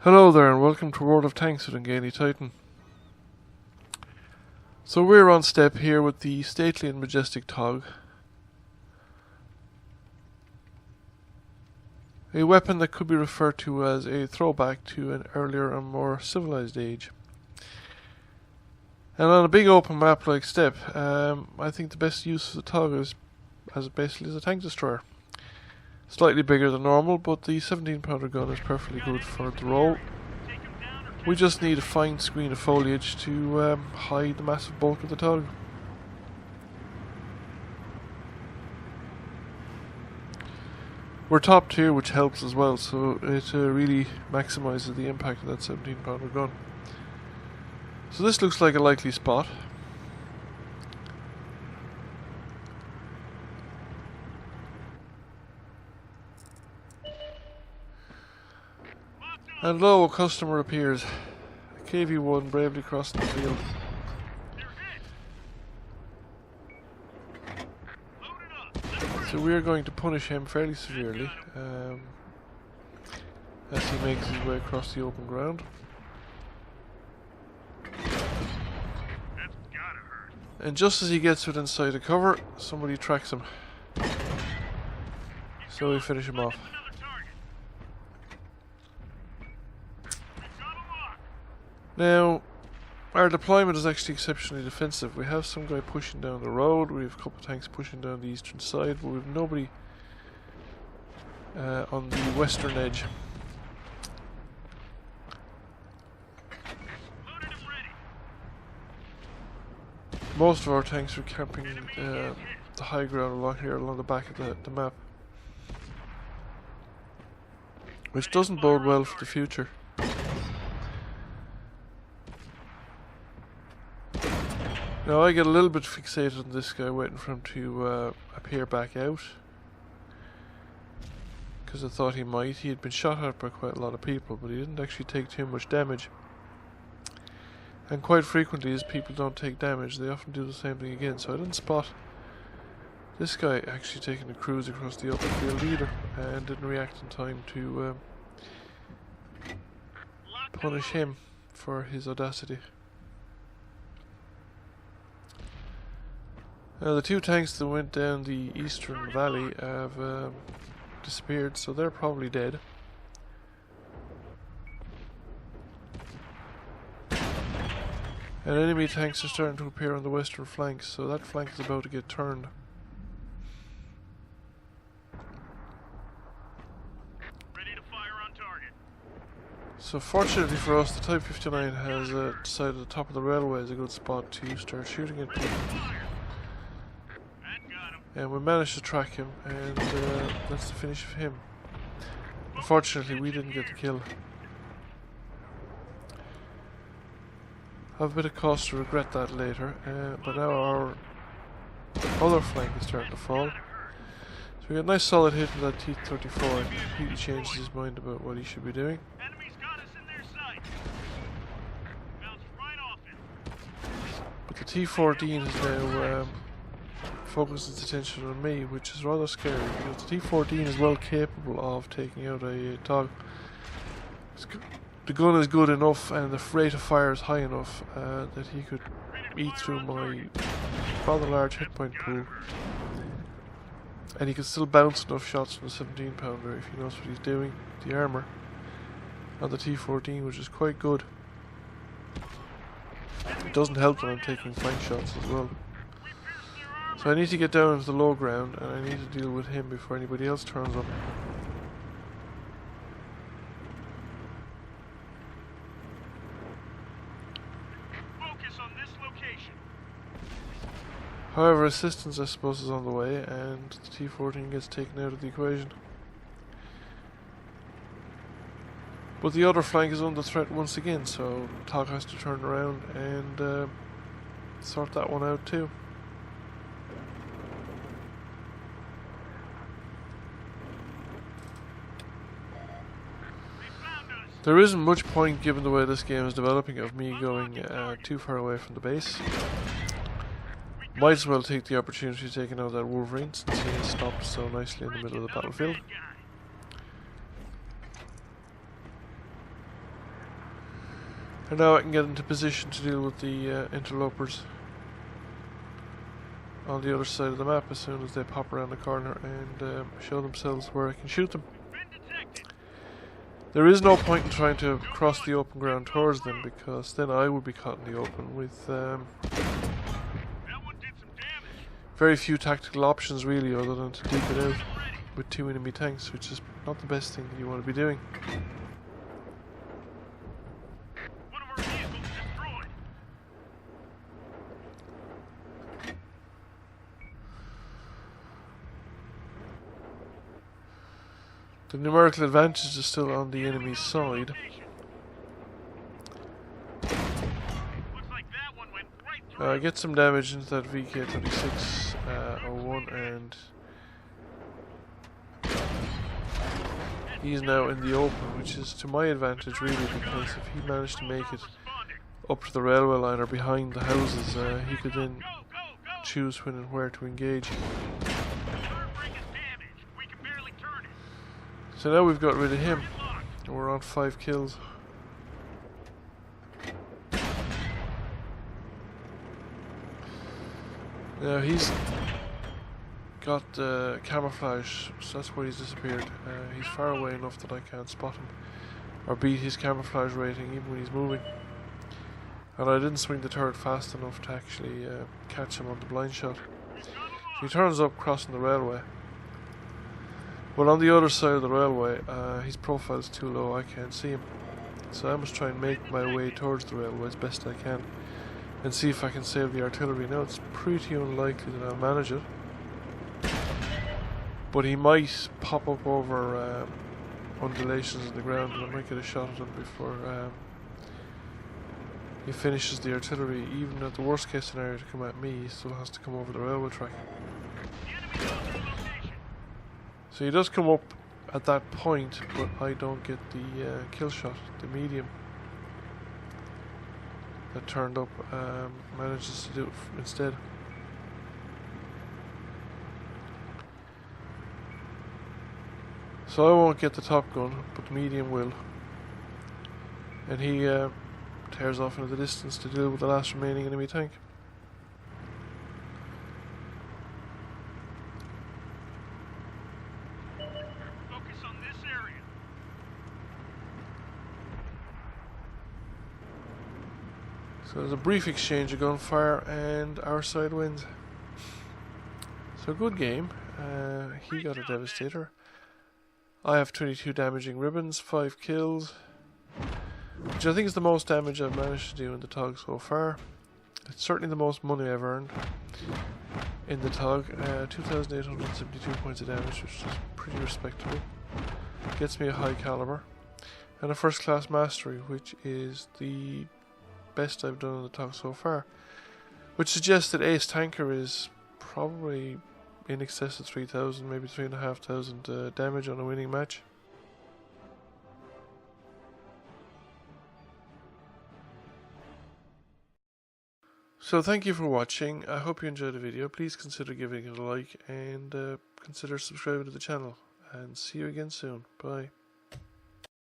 Hello there and welcome to World of Tanks with Ungainly Titan. So we're on Steppe here with the stately and majestic TOG. A weapon that could be referred to as a throwback to an earlier and more civilized age. And on a big open map like Steppe, I think the best use of the TOG is as basically as a tank destroyer. Slightly bigger than normal, but the 17-pounder gun is perfectly good for the role. We just need a fine screen of foliage to hide the massive bulk of the TOG. We're top tier, which helps as well, so it really maximises the impact of that 17-pounder gun. So this looks like a likely spot. And lo, a customer appears. A KV-1 bravely crossing the field. So we are going to punish him fairly severely as he makes his way across the open ground. And just as he gets within sight of cover, somebody tracks him. So we finish him off. Now, our deployment is actually exceptionally defensive. We have some guy pushing down the road, we have a couple of tanks pushing down the eastern side, but we have nobody on the western edge. Most of our tanks are camping the high ground along here, along the back of the map, which doesn't bode well for the future. Now I get a little bit fixated on this guy, waiting for him to appear back out, because I thought he might. He had been shot at by quite a lot of people, but he didn't actually take too much damage. And quite frequently, as people don't take damage, they often do the same thing again. So I didn't spot this guy actually taking a cruise across the open field either, and didn't react in time to punish him for his audacity. The two tanks that went down the eastern valley have disappeared, so they're probably dead. And enemy tanks are starting to appear on the western flank, so that flank is about to get turned. Ready to fire on target. So fortunately for us, the Type 59 has decided the top of the railway is a good spot to start shooting at people. And we managed to track him, and that's the finish of him. Unfortunately, we didn't get the kill. I have a bit of cause to regret that later, but now our other flank is starting to fall. So we got a nice solid hit with that T-34, and he completely changed his mind about what he should be doing. But the T-14 is now focused its attention on me, which is rather scary, because the T-14 is well capable of taking out a TOG. The gun is good enough and the rate of fire is high enough that he could eat through my rather large hit point pool, and he can still bounce enough shots from the 17-pounder if he knows what he's doing. The armour on the T-14, which is quite good. It doesn't help that I'm taking flank shots as well. So I need to get down into the low ground, and I need to deal with him before anybody else turns up. Focus on this location. However, assistance I suppose is on the way, and the T-14 gets taken out of the equation. But the other flank is under threat once again, so TOG has to turn around and sort that one out too. There isn't much point, given the way this game is developing, of me going too far away from the base. Might as well take the opportunity of taking out that Wolverine, since he has stopped so nicely in the middle of the battlefield. And now I can get into position to deal with the interlopers on the other side of the map as soon as they pop around the corner and show themselves where I can shoot them. There is no point in trying to cross the open ground towards them, because then I would be caught in the open with very few tactical options really, other than to dig it out with 2 enemy tanks, which is not the best thing that you want to be doing. One of our vehicles destroyed. The numerical advantage is still on the enemy's side. Looks like that one went right through. I get some damage into that VK-36-01, and he's now in the open, which is to my advantage really, because if he managed to make it up to the railway line or behind the houses, he could then choose when and where to engage. So now we've got rid of him, and we're on 5 kills. Now he's got camouflage, so that's why he's disappeared. He's far away enough that I can't spot him or beat his camouflage rating even when he's moving. And I didn't swing the turret fast enough to actually catch him on the blind shot. So he turns up crossing the railway. But on the other side of the railway, his profile's too low, I can't see him. So I must try and make my way towards the railway as best I can and see if I can save the artillery. Now it's pretty unlikely that I'll manage it, but he might pop up over undulations in the ground and I might get a shot at him before he finishes the artillery. Even at the worst case scenario to come at me, he still has to come over the railway track. So he does come up at that point, but I don't get the kill shot. The medium that turned up manages to do it instead. So I won't get the top gun, but the medium will. And he tears off into the distance to deal with the last remaining enemy tank. So there's a brief exchange of gunfire and our side wins. So good game. He got a Devastator. I have 22 damaging ribbons, 5 kills, which I think is the most damage I've managed to do in the TOG so far. It's certainly the most money I've earned in the TOG. 2,872 points of damage, which is pretty respectable. Gets me a high caliber and a first class mastery, which is the best I've done in the TOG so far, which suggests that Ace Tanker is probably in excess of 3,000, maybe 3,500 damage on a winning match. So thank you for watching. I hope you enjoyed the video. Please consider giving it a like and consider subscribing to the channel, and see you again soon. Bye.